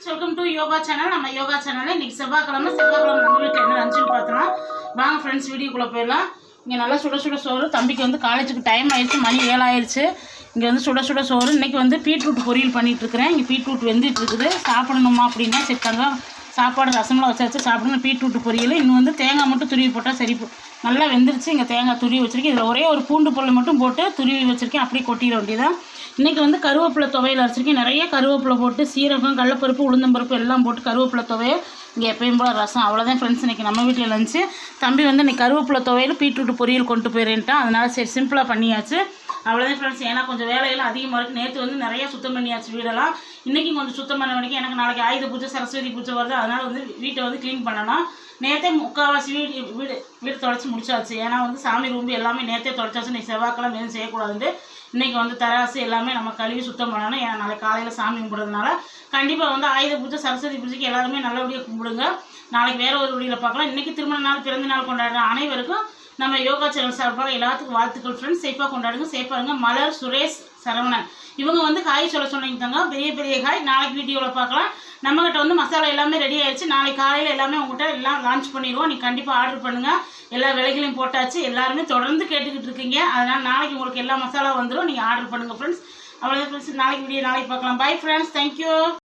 Welcome to yoga channel. நம்ம யோகா சேனலில் இன்றைக்கி செவ்வாய்க்கிழமை நம்ம வீட்டில் என்ன லஞ்சுன்னு பார்த்தோன்னா வாங்க ஃப்ரெண்ட்ஸ் வீடியோக்குள்ளே போயிடலாம். இங்கே நல்லா சுட சுட சோறு. தம்பிக்கு வந்து காலேஜுக்கு டைம் ஆயிடுச்சு, மணி 7 ஆயிடுச்சு. இங்கே வந்து சுட சுட சோறு. இன்றைக்கி வந்து பீட்ரூட் பொரியல் பண்ணிகிட்ருக்கிறேன். இங்கே பீட்ரூட் வெந்துட்டு இருக்குது. சாப்பிடணுமா அப்படின்னா சேர்த்தாங்க சாப்பாடு ரசமெல்லாம் வச்சு சாப்பிடணும். பீட்ரூட் பொரியல் இன்னும் வந்து தேங்காய் மட்டும் துருவி போட்டால் சரி. நல்லா வெந்துருச்சு. இங்கே தேங்காய் துருவி வச்சுருக்கேன். இதில் ஒரே ஒரு பூண்டு பொருள் மட்டும் போட்டு துருவி வச்சுருக்கேன். அப்படியே கொட்டிட வேண்டியதான். இன்றைக்கி வந்து கருவேப்பிலை துவையல் அரைச்சிருக்கேன். நிறைய கருவேப்பிலை போட்டு சீரகம், கடலப்பருப்பு, உளுந்தம்பருப்பு எல்லாம் போட்டு கருவேப்பிலை துவையல். இங்கே எப்பயும் போல் ரசம். அவ்வளோதான் ஃப்ரெண்ட்ஸ் இன்றைக்கி நம்ம வீட்டில் லஞ்சு. தம்பி வந்து இன்றைக்கி கருவேப்பிலை துவையல் பீட்ரூட் பொரியல் கொண்டு போயிடேன்ட்டான். அதனால் சரி சிம்பிளாக பண்ணியாச்சு. அவ்வளோதான் ஃப்ரெண்ட்ஸ். ஏன்னா கொஞ்சம் வேலையெல்லாம் அதிகமாக இருக்குது. நேற்று வந்து நிறைய சுத்தம் பண்ணியாச்சு வீடெல்லாம். இன்றைக்கும் கொஞ்சம் சுத்தம் பண்ண வேண்டிய எனக்கு நாளைக்கு ஆயுத பூஜை, சரஸ்வதி பூஜை வருது. அதனால் வந்து வீட்டை வந்து க்ளீன் பண்ணணும். நேற்றே முக்கால்வாசி வீடு தொடச்சி முடிச்சாச்சு. ஏன்னா வந்து சாமி ரூம்பு எல்லாமே நேற்றே தொடச்சாச்சு. இன்றைக்கி செவ்வாய்க்கிழமை எதுவும் செய்யக்கூடாதுன்ட்டு இன்றைக்கி வந்து தராசு எல்லாமே நம்ம கழுவி சுத்தம் பண்ணணும். ஏன்னா நாளைக்கு காலையில் சாமி கும்பிட்றதுனால கண்டிப்பாக வந்து ஆயுத பூஜை, சரஸ்வதி பூஜைக்கு எல்லாருமே நல்லபடியாக கும்பிடுங்க. நாளைக்கு வேறு ஒரு வீடியோவில் பார்க்கலாம். இன்றைக்கி திருமண நாள், பிறந்த நாள் கொண்டாடுற அனைவருக்கும் நம்ம யோகா சேனல் சார்பாக எல்லாத்துக்கும் வாழ்த்துக்கள் ஃப்ரெண்ட்ஸ். சேஃபாக கொண்டாடுங்க, சேஃபாக இருங்க. மலர், சுரேஷ், சரவணன் இவங்க வந்து காய் சொல்ல சொன்னீங்க. பெரிய பெரிய காய். நாளைக்கு வீடியோவில் பார்க்கலாம். நம்மகிட்ட வந்து மசாலா எல்லாமே ரெடி ஆயிடுச்சு. நாளைக்கு காலையில் எல்லாமே உங்கள்கிட்ட எல்லாம் லான்ச் பண்ணிடுவோம். நீங்கள் கண்டிப்பாக ஆர்டர் பண்ணுங்கள். எல்லா விலைகளையும் போட்டாச்சு. எல்லாருமே தொடர்ந்து கேட்டுக்கிட்டு இருக்கீங்க. அதனால் நாளைக்கு உங்களுக்கு எல்லா மசாலா வந்துடும். நீங்கள் ஆர்டர் பண்ணுங்கள் ஃப்ரெண்ட்ஸ். அவ்வளோதான் ஃப்ரெண்ட்ஸ். நாளைக்கு வீடியோ நாளைக்கு பார்க்கலாம். Bye friends. தேங்க்யூ.